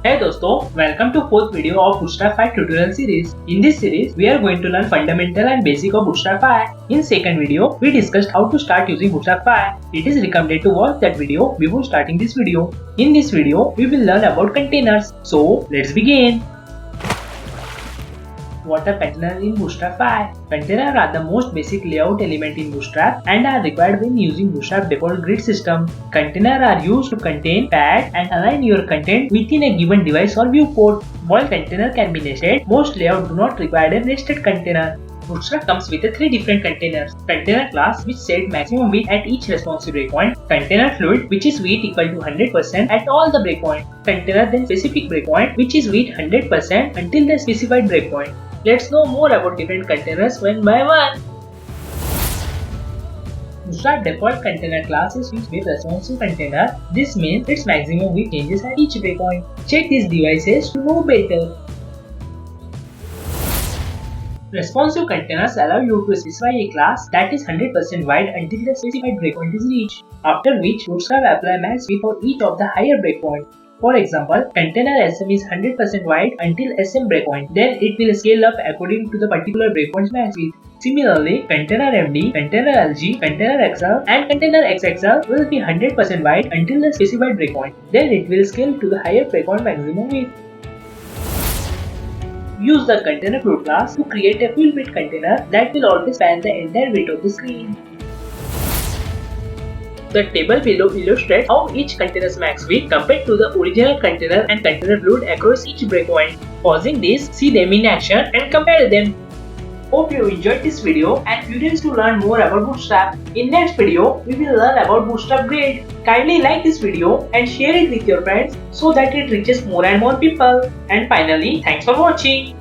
Hey दोस्तों, welcome to fourth video of Bootstrap 5 tutorial series. In this series, we are going to learn fundamental and basic of Bootstrap 5. In second video, we discussed how to start using Bootstrap 5. It is recommended to watch that video before starting this video. In this video, we will learn about containers. So, let's begin. What are containers in Bootstrap 5? Containers are the most basic layout element in Bootstrap and are required when using Bootstrap default grid system. Containers are used to contain, pad and align your content within a given device or viewport. While containers can be nested, most layouts do not require a nested container. Bootstrap comes with three different containers. Container class, which set maximum width at each responsive breakpoint. Container fluid, which is width equal to 100% at all the breakpoints. Container then specific breakpoint, which is width 100% until the specified breakpoint. Let's know more about different containers one by one. Bootstrap default container class is used with responsive container. This means its maximum width changes at each breakpoint. Check these devices to know better. Responsive containers allow you to specify a class that is 100% wide until the specified breakpoint is reached, after which Bootstrap apply max width for each of the higher breakpoints. For example, container SM is 100% wide until SM breakpoint, then it will scale up according to the particular breakpoint's max width. Similarly, container MD, container LG, container XL and container XXL will be 100% wide until the specified breakpoint, then it will scale to the higher breakpoint maximum width. Use the container fluid class to create a full width container that will always span the entire width of the screen. The table below illustrates how each container's max width compared to the original container and container fluid across each breakpoint. Pausing this, see them in action and compare them. Hope you enjoyed this video and curious to learn more about Bootstrap. In next video, we will learn about Bootstrap Grid. Kindly like this video and share it with your friends so that it reaches more and more people. And finally, thanks for watching.